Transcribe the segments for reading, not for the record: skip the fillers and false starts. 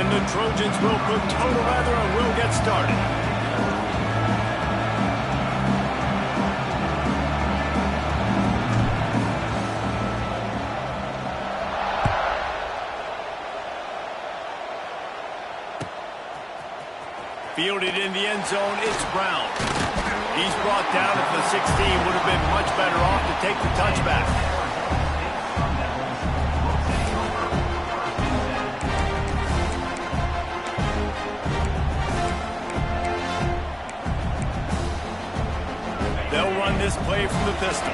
And the Trojans will put total leather and will get started. Fielded in the end zone, it's Brown. He's brought down at the 16. Would have been much better off to take the touchback. They'll run this play from the pistol.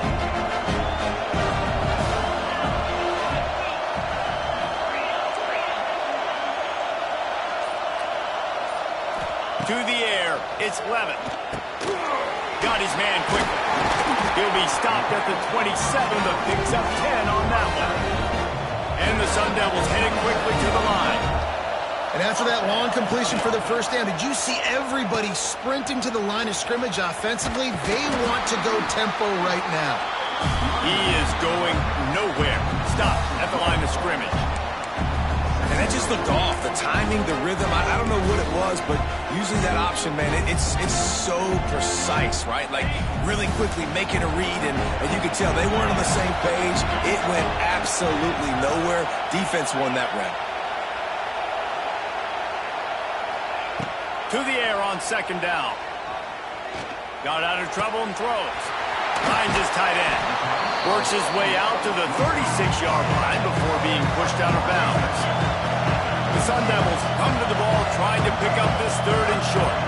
To the air, it's Levin. Got his man quickly. He'll be stopped at the 27, but picks up 10 on that one. And the Sun Devils headed quickly to the line. And after that long completion for the first down, did you see everybody sprinting to the line of scrimmage offensively? They want to go tempo right now. He is going nowhere. Stop at the line of scrimmage. And that just looked off. The timing, the rhythm, I don't know what it was, but using that option, man, it's so precise, right? Like, really quickly making a read, and you could tell they weren't on the same page. It went absolutely nowhere. Defense won that rep. To the air on second down. Got out of trouble and throws. Finds his tight end. Works his way out to the 36-yard line before being pushed out of bounds. The Sun Devils come to the ball trying to pick up this third and short.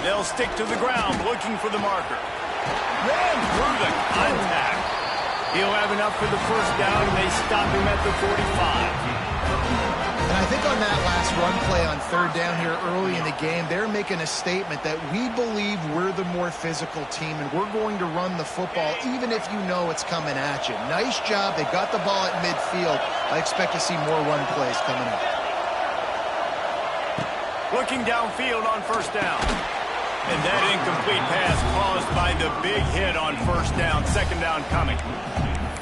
They'll stick to the ground looking for the marker. Ran through the contact. He'll have enough for the first down, and they stop him at the 45. And I think on that last run play on third down here early in the game, they're making a statement that we believe we're the more physical team and we're going to run the football even if you know it's coming at you. Nice job. They got the ball at midfield. I expect to see more run plays coming up. Looking downfield on first down. And that incomplete pass caused by the big hit on first down. Second down coming.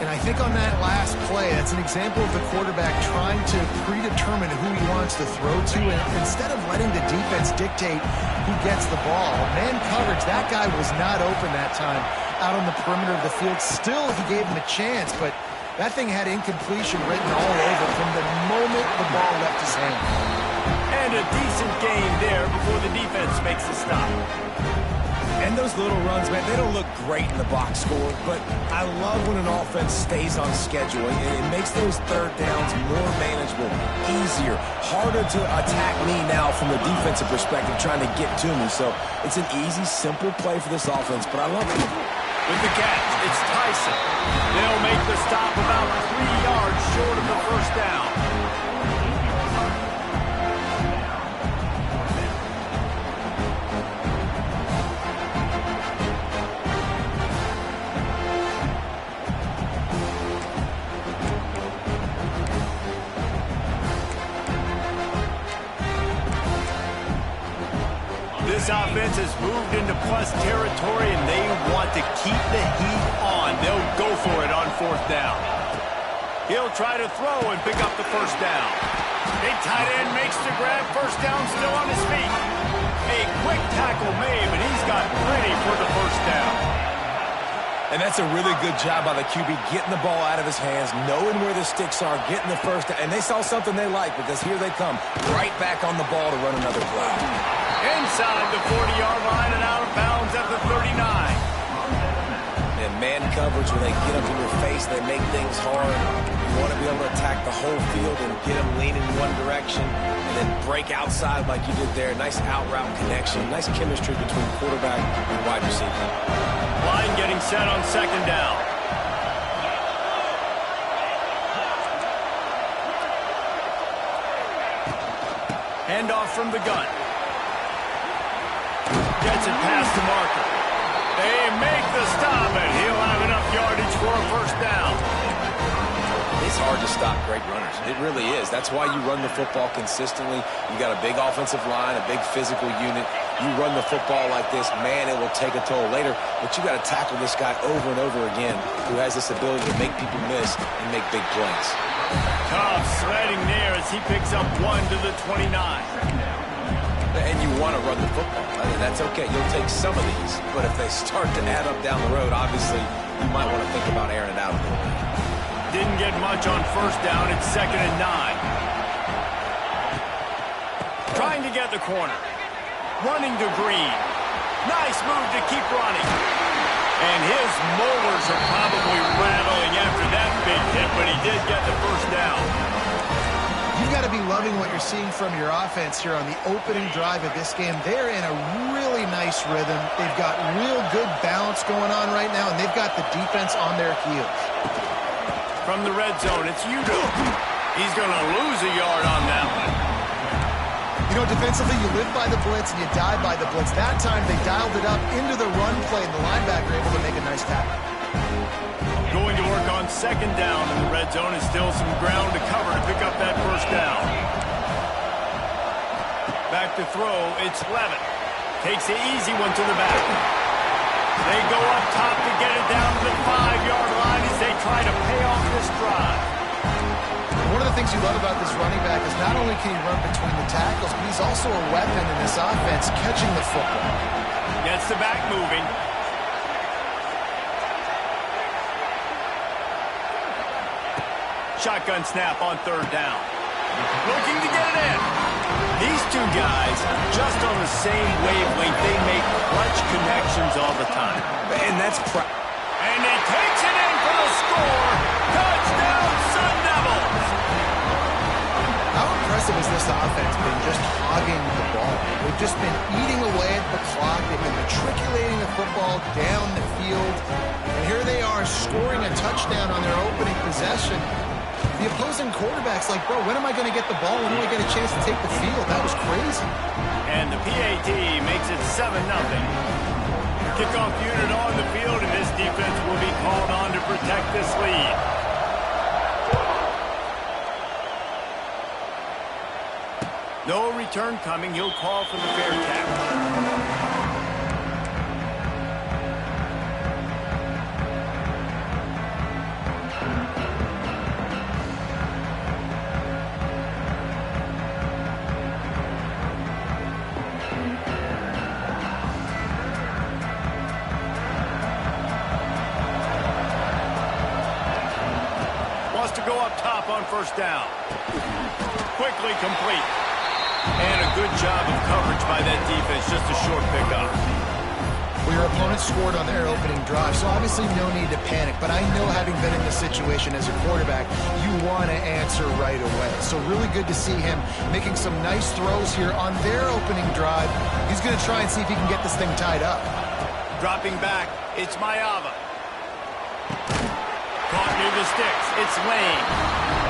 And I think on that last play, that's an example of the quarterback trying to predetermine who he wants to throw to. And instead of letting the defense dictate who gets the ball, man coverage, that guy was not open that time out on the perimeter of the field. Still, he gave him a chance, but that thing had incompletion written all over from the moment the ball left his hand. And a decent gain there before the defense makes the stop. And those little runs, man, they don't look great in the box score, but I love when an offense stays on schedule, and it makes those third downs more manageable, easier, harder to attack me now from the defensive perspective, trying to get to me. So it's an easy, simple play for this offense, but I love it. With the catch, it's Tyson. They'll make the stop about 3 yards short of the first down. This offense has moved into plus territory, and they want to keep the heat on. They'll go for it on fourth down. He'll try to throw and pick up the first down. Big tight end makes the grab. First down, still on his feet. A quick tackle made, but he's got plenty for the first down. And that's a really good job by the QB, getting the ball out of his hands, knowing where the sticks are, getting the first down. And they saw something they like, because here they come, right back on the ball to run another play. Inside the 40-yard line and out of bounds at the 39. And man coverage, when they get up in your face, they make things hard. You want to be able to attack the whole field and get them leaning one direction and then break outside like you did there. Nice out route connection, nice chemistry between quarterback and wide receiver. Line getting set on second down. Handoff from the gun. Gets it past the marker. They make the stop, and he'll have enough yardage for a first down. It's hard to stop great runners. It really is. That's why you run the football consistently. You got a big offensive line, a big physical unit. You run the football like this, man, it will take a toll later. But you got to tackle this guy over and over again, who has this ability to make people miss and make big plays. Tough sledding there as he picks up 1 to the 29. And you want to run the football. That's okay. You'll take some of these. But if they start to add up down the road, obviously, you might want to think about airing it out a little bit. Didn't get much on first down. It's 2nd and 9. Trying to get the corner. Running to Green. Nice move to keep running. And his molars are probably rattling after that big hit, but he did get the first down. You've got to be loving what you're seeing from your offense here on the opening drive of this game. They're in a really nice rhythm. They've got real good balance going on right now, and they've got the defense on their heels. From the red zone, it's Udo. He's going to lose a yard on that one. You know, defensively, you live by the blitz and you die by the blitz. That time, they dialed it up into the run play, and the linebacker able to make a nice tackle. Going to work on 2nd down in the red zone, and still some ground to cover to pick up that first down. Back to throw, it's Levitt. Takes the easy one to the back. They go up top to get it down to the 5-yard line as they try to pay off this drive. One of the things you love about this running back is not only can he run between the tackles, but he's also a weapon in this offense, catching the football. Gets the back moving. Shotgun snap on 3rd down. Looking to get it in. These two guys, just on the same wavelength, they make clutch connections all the time. And that's and he takes it in for the score. Touchdown, Sun Devils! How impressive has this offense been just hogging the ball? They've just been eating away at the clock. They've been matriculating the football down the field. And here they are scoring a touchdown on their opening possession. The opposing quarterback's like, bro, when am I going to get the ball? When do I get a chance to take the field? That was crazy. And the PAT makes it 7-0. Kickoff unit on the field, and this defense will be called on to protect this lead. No return coming. He'll call for the fair tackle. To go up top on first down. Quickly complete. And a good job of coverage by that defense. Just a short pickup. Well, your opponent scored on their opening drive, so obviously no need to panic. But I know, having been in this situation as a quarterback, you want to answer right away. So really good to see him making some nice throws here on their opening drive. He's going to try and see if he can get this thing tied up. Dropping back, it's Mayava. Caught near the sticks. It's Lane.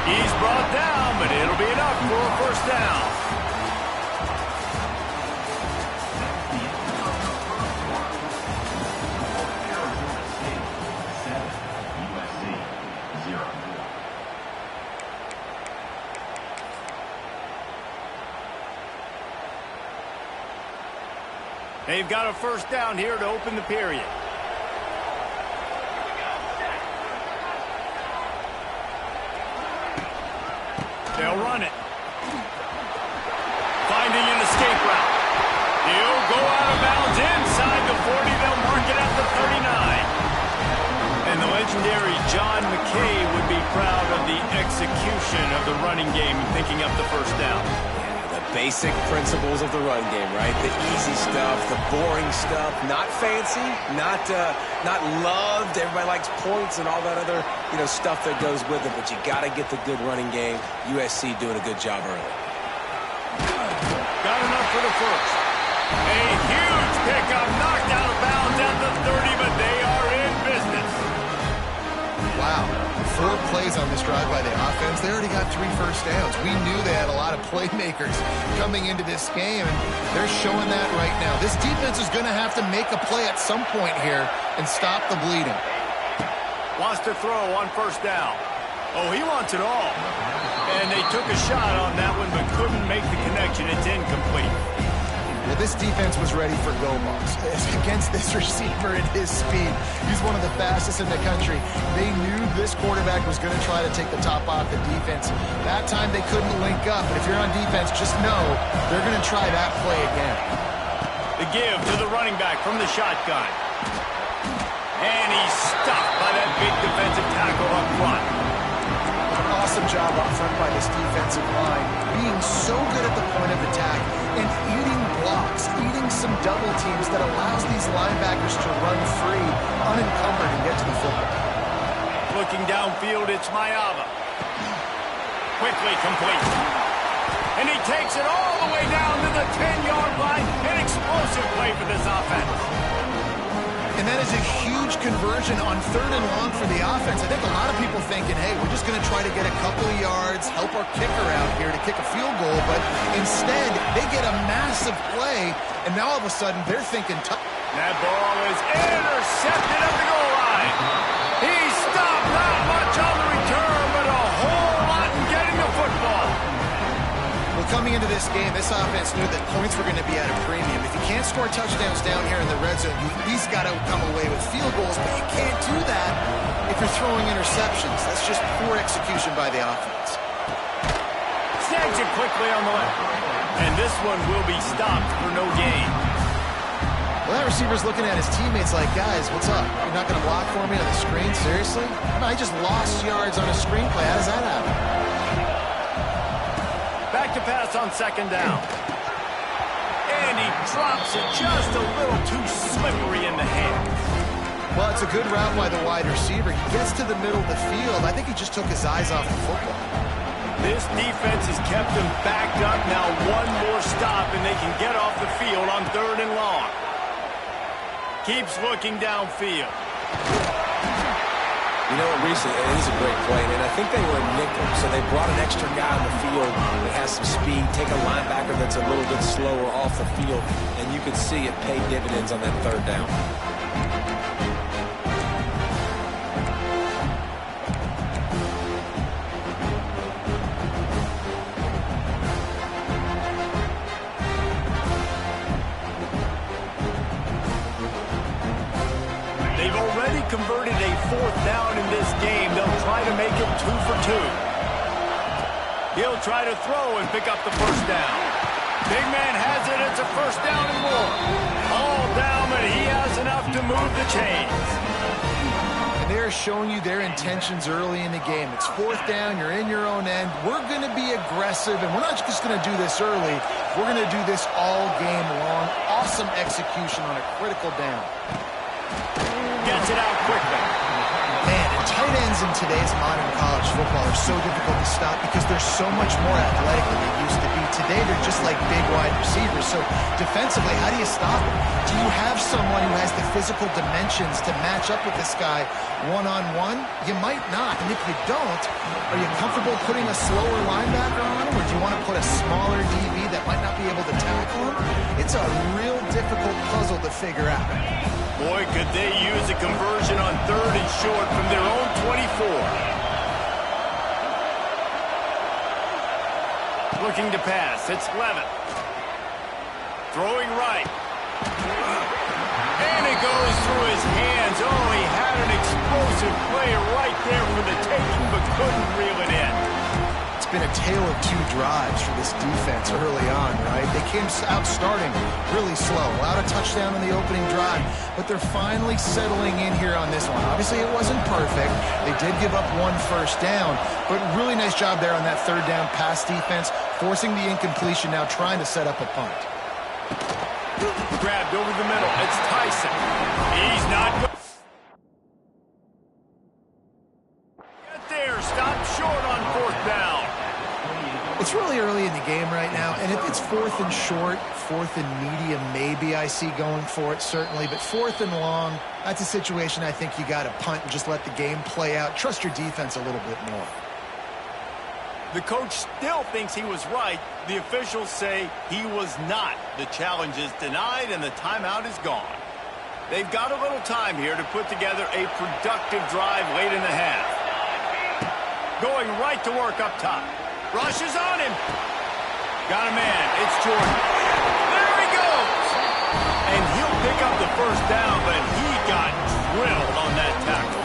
He's brought down, but it'll be enough for a first down. They've got a first down here to open the period. They'll run it. Finding an escape route. He'll go out of bounds inside the 40. They'll mark it at the 39. And the legendary John McKay would be proud of the execution of the running game and picking up the first down. The basic principles of the run game, right? The easy stuff, the boring stuff, not fancy, not loved. Everybody likes points and all that other, stuff that goes with it. But you got to get the good running game. USC doing a good job early. Got enough for the first. A huge pickup, knocked out of bounds at the 30, but they are in business. Wow. 4 plays on this drive by the offense. They already got 3 first downs. We knew they had a lot of playmakers coming into this game, and they're showing that right now. This defense is going to have to make a play at some point here and stop the bleeding. Wants to throw on first down. Oh, he wants it all. And they took a shot on that one, but couldn't make the connection. It's incomplete. Well, this defense was ready for go balls. Against this receiver at his speed, he's one of the fastest in the country. They knew this quarterback was going to try to take the top off the defense. That time they couldn't link up, but if you're on defense, just know they're going to try that play again. The give to the running back from the shotgun. And he's stopped by that big defensive tackle up front. Awesome job up front by this defensive line, being so good at the point of attack and eating blocks, eating some double teams that allows these linebackers to run free, unencumbered, and get to the football. Looking downfield, it's Mayava. Quickly complete. And he takes it all the way down to the 10-yard line. An explosive play for this offense. And that is a huge conversion on 3rd and long for the offense. I think a lot of people thinking, hey, we're just going to try to get a couple of yards, help our kicker out here to kick a field goal. But instead, they get a massive play, and now all of a sudden they're thinking tough. That ball is intercepted at the goal line. He stopped, not much on the return, but a whole lot in getting the football. Well, coming into this game, this offense knew that points were going to be at a premium. If you can't score touchdowns down here in the red zone, you at least got to come away with field goals, but you can't do that if you're throwing interceptions. That's just poor execution by the offense. Snags it quickly on the left. And this one will be stopped for no gain. Well, that receiver's looking at his teammates like, guys, what's up? You're not going to block for me on the screen? Seriously? I just lost yards on a screenplay. How does that happen? Back to pass on 2nd down. And he drops it just a little too slippery in the hands. Well, it's a good route by the wide receiver. He gets to the middle of the field. I think he just took his eyes off the football. This defense has kept him backed up. Now one more stop, and they can get off the field on 3rd and long. Keeps looking downfield. You know what, Reese, it is a great play, and I think they were a nickel, so they brought an extra guy on the field that has some speed, take a linebacker that's a little bit slower off the field, and you could see it paid dividends on that 3rd down. Converted a 4th down in this game. They'll try to make it 2 for 2. He'll try to throw and pick up the 1st down. Big man has it. It's a 1st down and more. All down, but he has enough to move the chains. And they're showing you their intentions early in the game. It's 4th down. You're in your own end. We're going to be aggressive, and we're not just going to do this early. We're going to do this all game long. Awesome execution on a critical down. Gets it out quickly. Man, and tight ends in today's modern college football are so difficult to stop because they're so much more athletic than they used to be. Today, they're just like big wide receivers. So defensively, how do you stop them? Do you have someone who has the physical dimensions to match up with this guy one-on-one? You might not. And if you don't, are you comfortable putting a slower linebacker on him, or do you want to put a smaller DB that might not be able to tackle him? It's a real difficult puzzle to figure out. Boy, could they use a conversion on 3rd and short from their own 24. Looking to pass. It's Levitt. Throwing right. And it goes through his hands. Oh, he had an explosive play right there for the taking, but couldn't reel it in. It's been a tale of 2 drives for this defense early on, right? They came out starting really slow, allowed a touchdown on the opening drive, but they're finally settling in here on this one. Obviously, it wasn't perfect. They did give up 1 1st down, but really nice job there on that 3rd down pass defense, forcing the incompletion, now trying to set up a punt. Grabbed over the middle. It's Tyson. He's not good. Get there. Stop short on 4th down. It's really early in the game right now, and if it's 4th and short, 4th and medium, maybe I see going for it, certainly, but 4th and long, that's a situation I think you got to punt and just let the game play out. Trust your defense a little bit more. The coach still thinks he was right. The officials say he was not. The challenge is denied, and the timeout is gone. They've got a little time here to put together a productive drive late in the half. Going right to work up top. Rush is on him. Got a man. It's Jordan. There he goes. up the first down, but he got drilled on that tackle.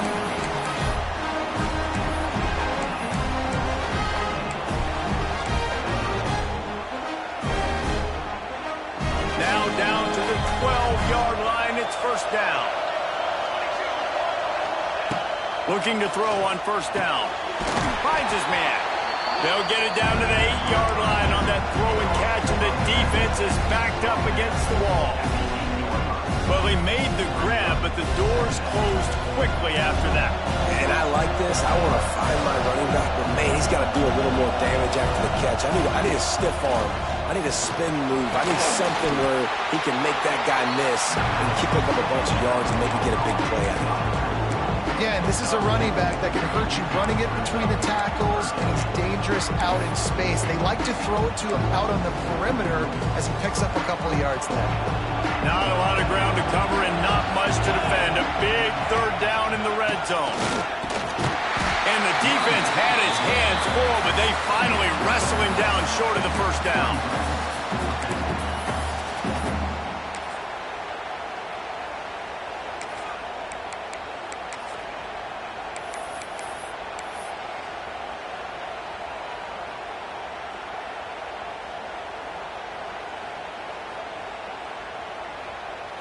Now down to the 12-yard line. It's first down. Looking to throw on first down. Finds his man. They'll get it down to the 8-yard line on that throw and catch, and the defense is backed up against the wall. Well, he made the grab, but the doors closed quickly after that. And I like this. I want to find my running back, but man, he's got to do a little more damage after the catch. I need a stiff arm. I need a spin move. I need something where he can make that guy miss and keep up a bunch of yards and maybe get a big play out of it. Again, this is a running back that can hurt you running it between the tackles, and he's dangerous out in space. They like to throw it to him out on the perimeter as he picks up a couple of yards there. Not a lot of ground to cover and not much to defend. A big third down in the red zone. And the defense had his hands full, but they finally wrestle him down short of the first down.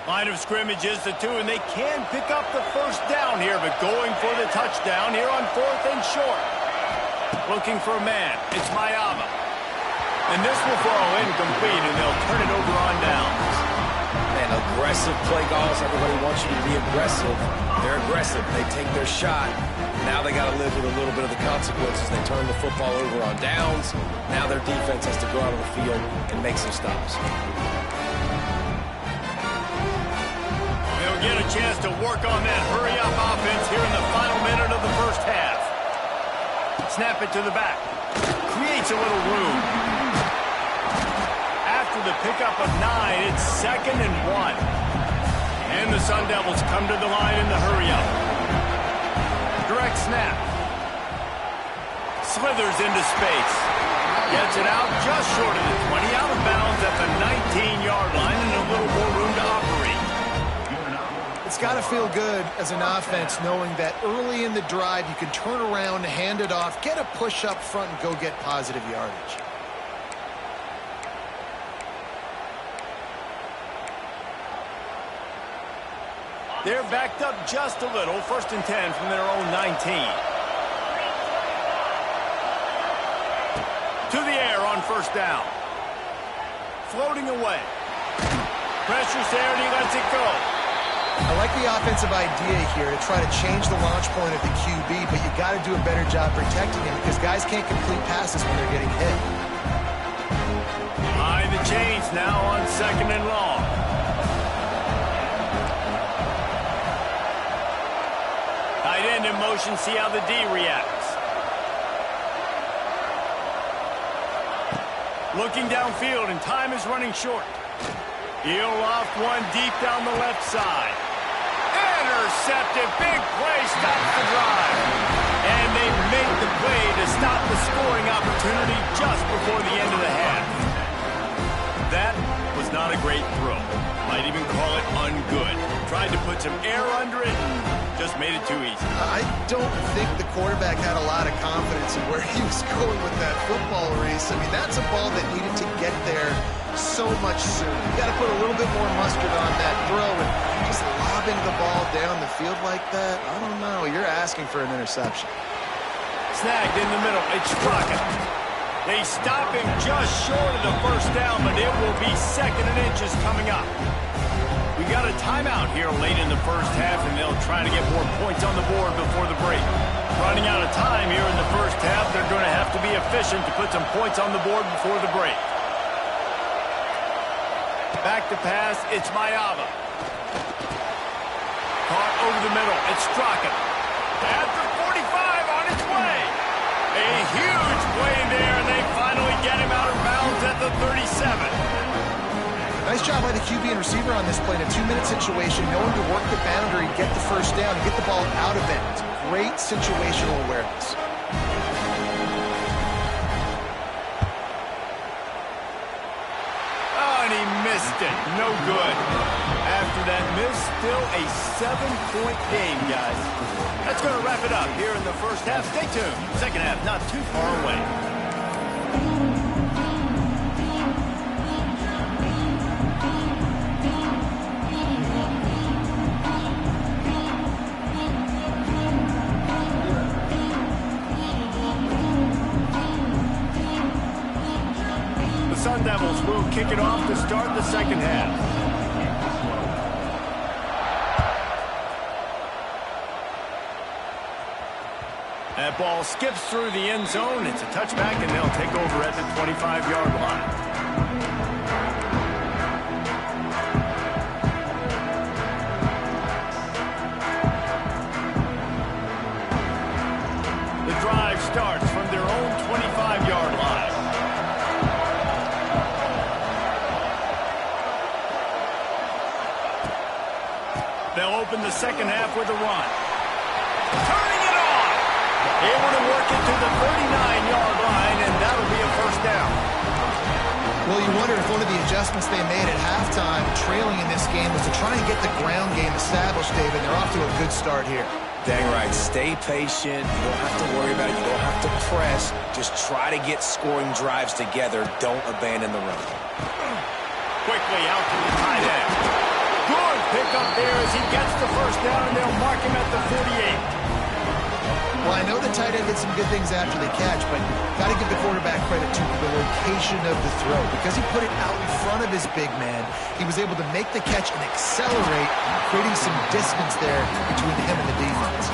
Line of scrimmage is the 2, and they can pick up the first down here, but going for the touchdown here on 4th and short. Looking for a man. It's Mayava. And this will fall incomplete, and they'll turn it over on downs. Man, aggressive play calls. Everybody wants you to be aggressive. They're aggressive. They take their shot. Now they got to live with a little bit of the consequences. They turn the football over on downs. Now their defense has to go out on the field and make some stops. Get a chance to work on that hurry-up offense here in the final minute of the first half. Snap it to the back. Creates a little room. After the pickup of 9, it's 2nd and 1. And the Sun Devils come to the line in the hurry-up. Direct snap. Slithers into space. Gets it out just short of the 20. Out of bounds at the 19-yard line and a little more room to operate. It's got to feel good as an offense knowing that early in the drive you can turn around, hand it off, get a push up front, and go get positive yardage. They're backed up just a little. 1st and 10 from their own 19. To the air on first down. Floating away. Pressure's there and he lets it go. I like the offensive idea here to try to change the launch point of the QB, but you got to do a better job protecting him because guys can't complete passes when they're getting hit. Behind the chains now on 2nd and long. Tight end in motion, see how the D reacts. Looking downfield, and time is running short. He'll loft one deep down the left side. Intercepted. Big play stops the drive. And they make the play to stop the scoring opportunity just before the end of the half. That was not a great throw. Might even call it ungood. Tried to put some air under it and just made it too easy. I don't think the quarterback had a lot of confidence in where he was going with that football, Reese. I mean, that's a ball that needed to get there so much sooner. You got to put a little bit more mustard on that throw, and just lobbing the ball down the field like that, I don't know. You're asking for an interception. Snagged in the middle. It's Crockett. They stop him just short of the first down, but it will be 2nd and inches coming up. We got a timeout here late in the first half, and they'll try to get more points on the board before the break. Running out of time here in the first half, they're going to have to be efficient to put some points on the board before the break. Back to pass, it's Mayava. Caught over the middle, it's Crockett. At the 45 on its way. A huge play there, and they finally get him out of bounds at the 37. Nice job by the QB and receiver on this play in a 2-minute situation, knowing to work the boundary, get the first down, and get the ball out of bounds. Great situational awareness. Oh, and he missed it. No good. After that still a 7-point game, guys. That's going to wrap it up here in the first half. Stay tuned. Second half not too far away. The Sun Devils will kick it off to start the second half. That ball skips through the end zone. It's a touchback, and they'll take over at the 25-yard line. The drive starts from their own 25-yard line. They'll open the second half with a run. Turning it on! Able to work it to the 39-yard line, and that'll be a first down. Well, you wonder if one of the adjustments they made at halftime, trailing in this game, was to try and get the ground game established, David. They're off to a good start here. Dang right. Stay patient. You don't have to worry about it. You don't have to press. Just try to get scoring drives together. Don't abandon the run. Quickly out to the tight end. Good pickup there as he gets the first down, and they'll mark him at the 48. Well, I know the tight end did some good things after the catch, but got to give the quarterback credit to the location of the throw. Because he put it out in front of his big man, he was able to make the catch and accelerate, creating some distance there between him and the defense.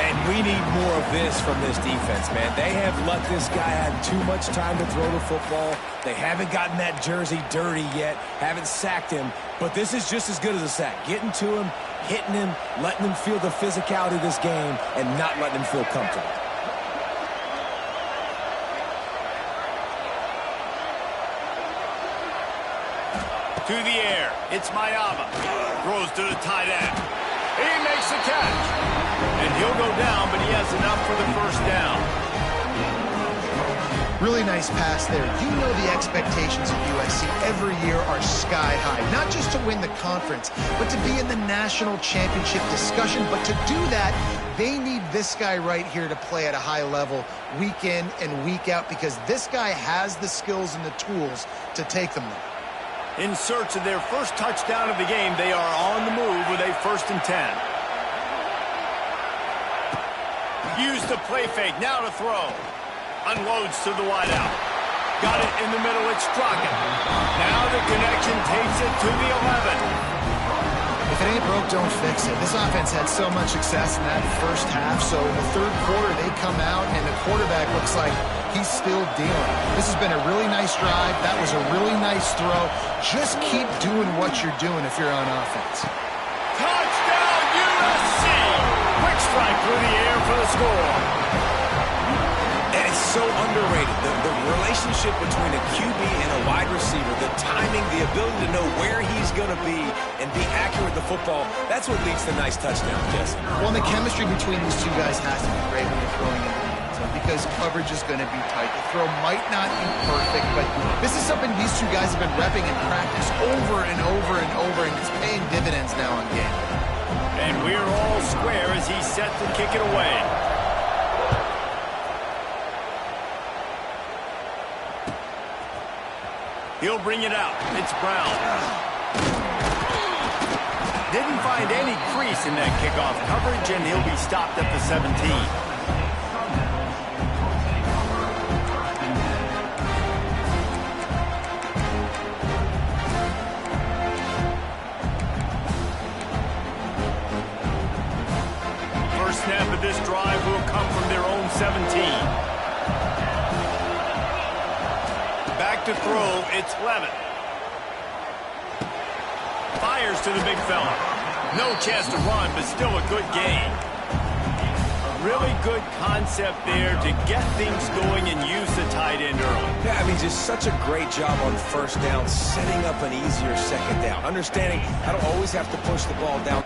And we need more of this from this defense, man. They have let this guy have too much time to throw the football. They haven't gotten that jersey dirty yet, haven't sacked him. But this is just as good as a sack. Getting to him, hitting him, letting him feel the physicality of this game, and not letting him feel comfortable. To the air, it's Mayava. Throws to the tight end. He makes the catch. And he'll go down, but he has enough for the first down. Really nice pass there. You know the expectations of USC every year are sky high. Not just to win the conference, but to be in the national championship discussion. But to do that, they need this guy right here to play at a high level week in and week out, because this guy has the skills and the tools to take them there. In search of their first touchdown of the game, they are on the move with a 1st and 10. Use the play fake, now to throw. Unloads to the wideout. Got it in the middle, it's Strachan. Now the connection takes it to the 11. If it ain't broke, don't fix it. This offense had so much success in that first half, so in the third quarter they come out and the quarterback looks like he's still dealing. This has been a really nice drive. That was a really nice throw. Just keep doing what you're doing if you're on offense. Touchdown USC! Quick strike through the air for the score. And it's so underrated. The relationship between a QB and a wide receiver, the timing, the ability to know where he's going to be and be accurate with the football, that's what leads to nice touchdowns, Jesse. Well, and the chemistry between these two guys has to be great when you're throwing in the end zone, because coverage is going to be tight. The throw might not be perfect, but this is something these two guys have been repping in practice over and over and over, and it's paying dividends now on game. And we're all square as he's set to kick it away. He'll bring it out. It's Brown. Didn't find any crease in that kickoff coverage, and he'll be stopped at the 17. First snap of this drive will come from their own 17. Back to throw, it's Levin. Fires to the big fella. No chance to run, but still a good gain. A really good concept there to get things going and use the tight end early. Yeah, I mean, just such a great job on first down, setting up an easier second down. Understanding I don't always have to push the ball down.